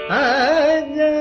आजा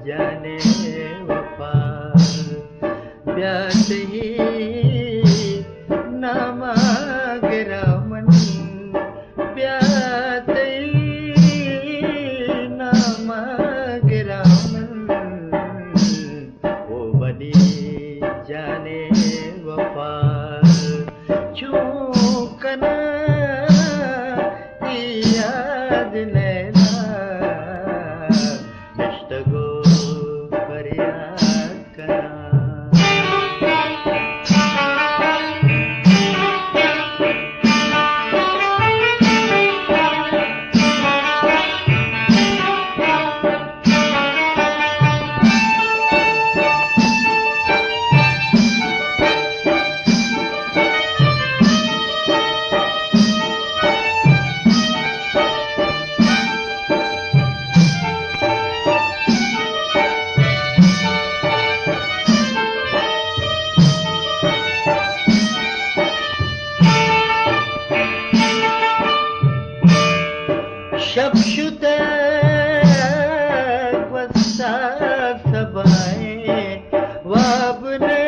जाने वफा प्यास ही ना मांगरा मन प्यास ही ना मांगरा मन ओ बनी जाने वफा चूकना याद नैना मुश्तगो फरियाद करा शब्शुते वस्ता सबाए वाबने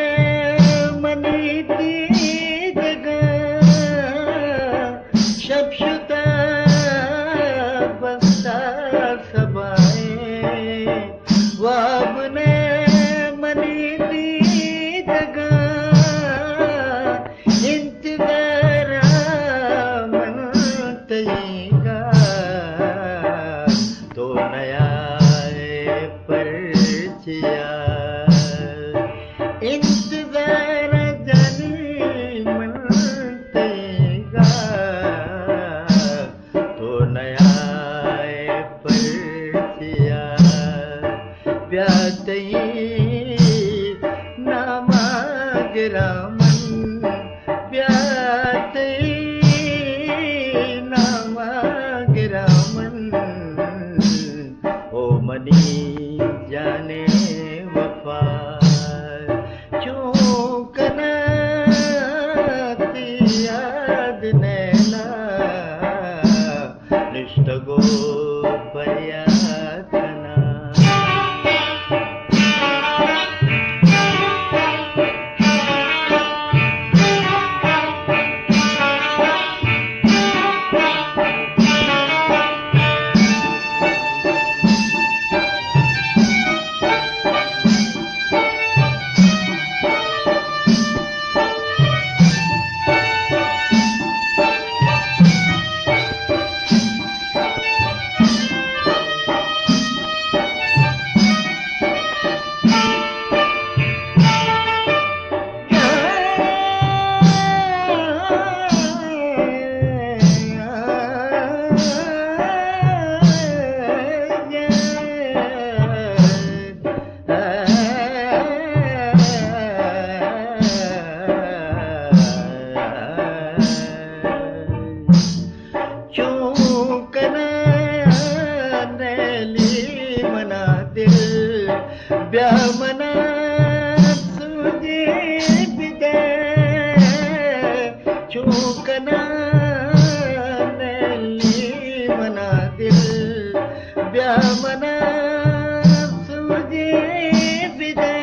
मनी दी जगह शब्शुते वस्ता सबाए वाबने मनी दी जगह इंतजार मन तयेगा तो नया परिचया इंतजार जाने मन तयेगा तो नया परिचया प्यास ही ना मांगरा मन प्यास ही ना मांगरा मन ओ मनी जाने वफा चूकना याद नैना निष्ठगो फरियाद करना ब्यामना तुझे बिदे चूकना नैली मना दिल ब्यामना तुझे बिदे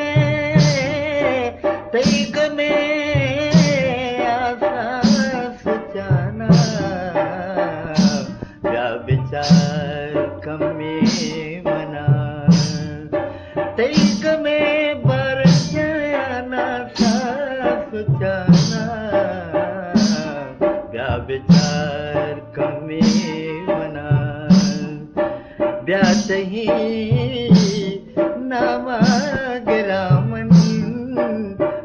तैक में आसास जाना ब्या विचार कमी मना तेग में बर जाना सास जाना ब्या विचार कमी मना ब्या तही नामा गिरामन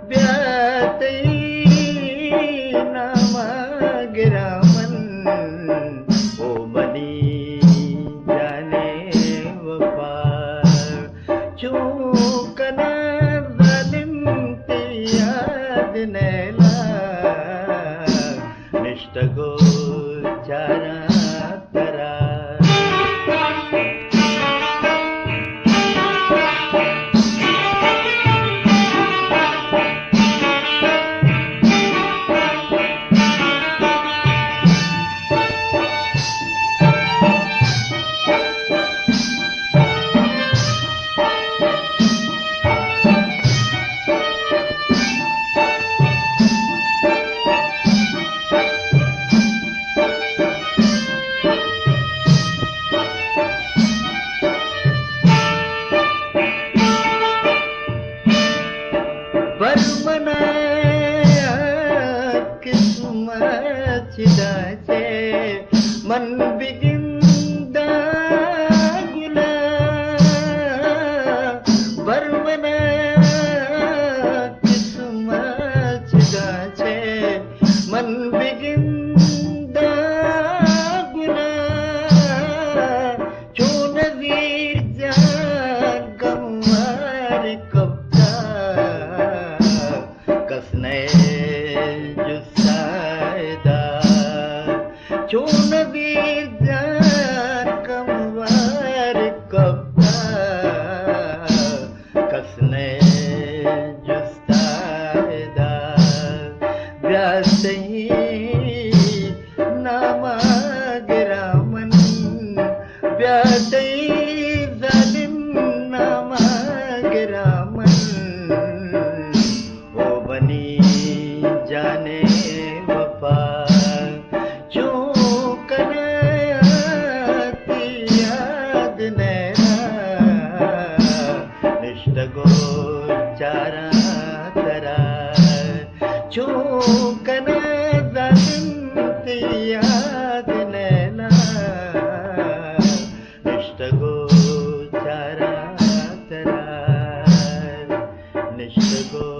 ब्या तही नामा गिरामन ओ बनी जाने वफार चूकना जालिम याद नैला निष्ठगो चारा तरा मन बिगिंदा गुला बरमना किस्मत गाछे मन बिगिंदा गुला चून वीर जान गमार कब्जा कसने जुसायदा चून वीर जान कमवार कब्जा कसने जुस्तायदा ब्यासही नामा गिरामन ब्यासही जालिम नामा गिरामन ओ बनी जाने वफा चारा तरा चूकना जालिम याद नैना निष्ठगो चारा तरा निष्ठगो